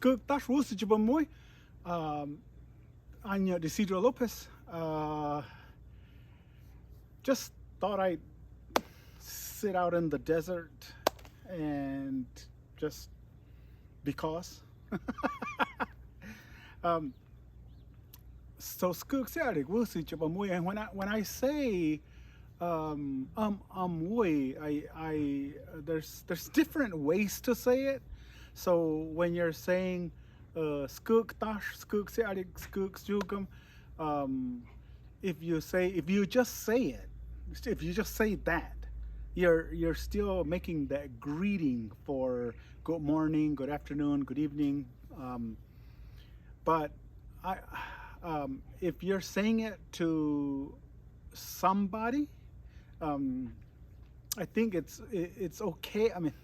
skuk tash wusich bamoy. Anya Decidro Lopez. Just thought I'd sit out in the desert and just because. um, so skuk siarik wusich bamoy. And when I say way, there's different ways to say it. So when you're saying skuk tash, skuk siarik, skuk jugum, um, if you just say it, if you just say that, you're still making that greeting for good morning, good afternoon, good evening. But I, if you're saying it to somebody, um, I think it's okay. I mean,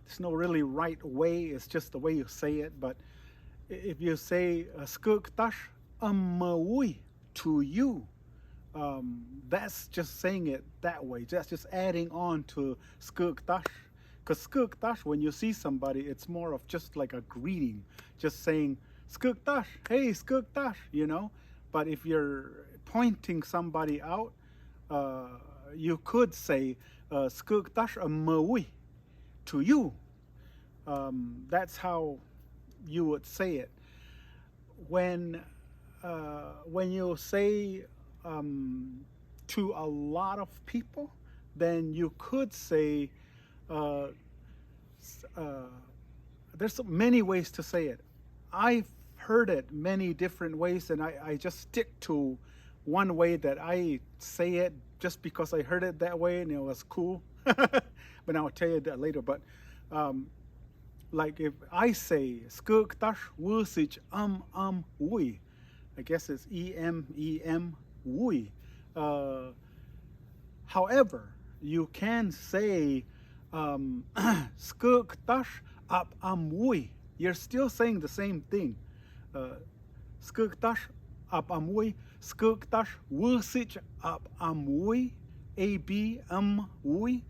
there's no really right way. It's just the way you say it. But if you say skuk tash amawi to you, that's just saying it that way. That's just adding on to skuk tash. Because skuk tash, when you see somebody, it's more of just like a greeting, just saying skuk tash, hey skuk tash, you know. But if you're pointing somebody out, uh, you could say skuk tash amawi to you. That's how you would say it. When when you say to a lot of people, then you could say uh, uh, there's so many ways to say it. I've heard it many different ways, and I just stick to one way that I say it just because I heard it that way and it was cool. But I'll tell you that later. But um, like if I say skuk tash wusich we, I guess it's em we. Uh, However, you can say skuk tash ap amui. You're still saying the same thing. Skuk tash ap amui, skuk tash wusich ap amui, ab amui.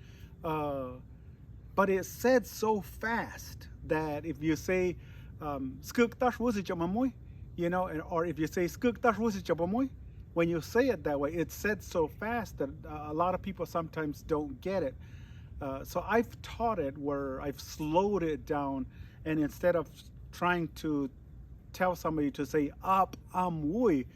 But it's said so fast that if you say skuk tash wusich ap amui, you know, or if you say skuk tash wusich ap amui, when you say it that way, it's said so fast that a lot of people sometimes don't get it. So I've taught it where I've slowed it down, and instead of trying to tell somebody to say up wui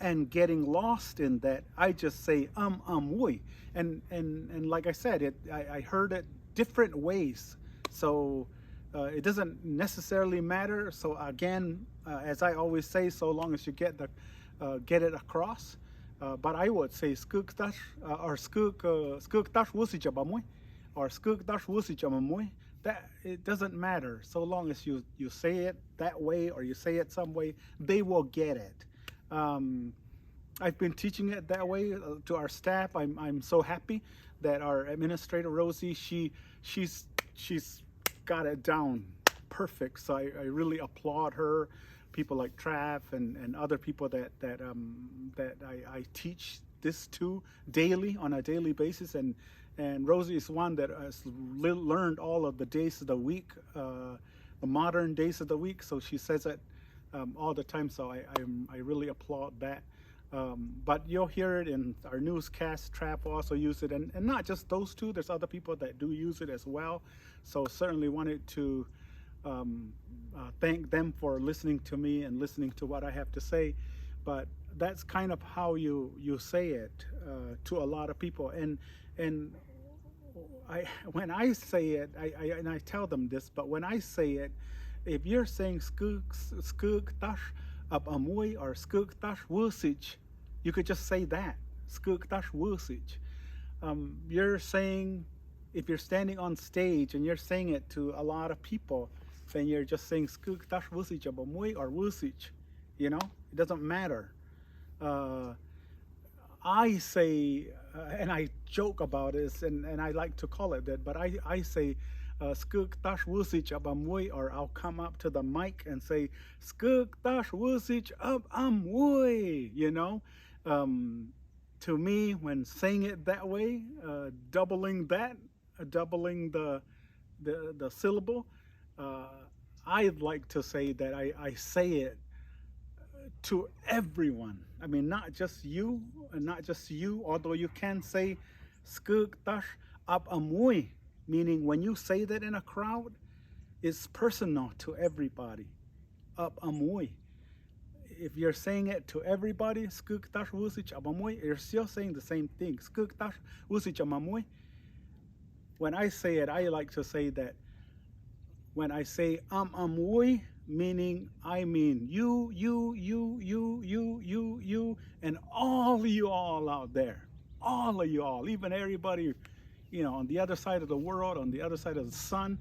and getting lost in that, I just say wui. And like I said, I heard it different ways. So it doesn't necessarily matter. So again, as I always say, so long as you get it across. But I would say skuk tash or skuk tash wusich abamoy or skuk tash wusich amamoy. That it doesn't matter so long as you say it that way or you say it some way, they will get it. Um, I've been teaching it that way to our staff. I'm so happy that our administrator Rosie she's got it down perfect. So I really applaud her. People like Trav and other people that I teach this to daily on a daily basis, and Rosie is one that has learned all of the days of the week, the modern days of the week. So she says it all the time. So I really applaud that. But you'll hear it in our newscast. Trav will also use it, and not just those two. There's other people that do use it as well. So certainly wanted to thank them for listening to me and listening to what I have to say. But that's kind of how you say it to a lot of people. And when I say it, and I tell them this, but when I say it, if you're saying skuk tash up amui or skuk tash wusich, you could just say that skuk tash wusich. You're saying, if you're standing on stage and you're saying it to a lot of people, then you're just saying skuk tash wusich up amui or wusich. You know, it doesn't matter. I say, and I joke about this, and I like to call it that, but I say skuk tash wusich up amui, or I'll come up to the mic and say skuk tash wusich up amui. You know, to me, when saying it that way, doubling the syllable, uh, I'd like to say that I say it to everyone. I mean, not just you, although you can say skug tash ap amoy, meaning when you say that in a crowd, it's personal to everybody. Ap amoy. If you're saying it to everybody, skug tash wusich ap amoy, you're still saying the same thing. Skug tash wusich ap amoy. When I say it, I like to say that when I say amoy, meaning I mean you, and all of you all out there. All of you all, even everybody, on the other side of the world, on the other side of the sun.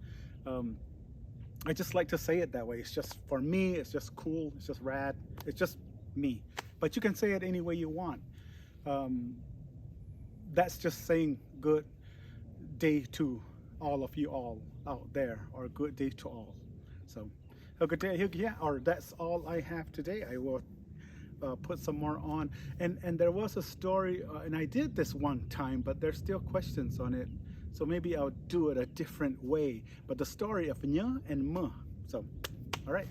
I just like to say it that way. It's just, for me, it's just cool. It's just rad. It's just me. But you can say it any way you want. That's just saying good day to all of you all out there, or good day to all. So, a good day, yeah, or that's all I have today. I will put some more on. And there was a story, and I did this one time, but there's still questions on it. So maybe I'll do it a different way. But the story of Nya and M. So, all right.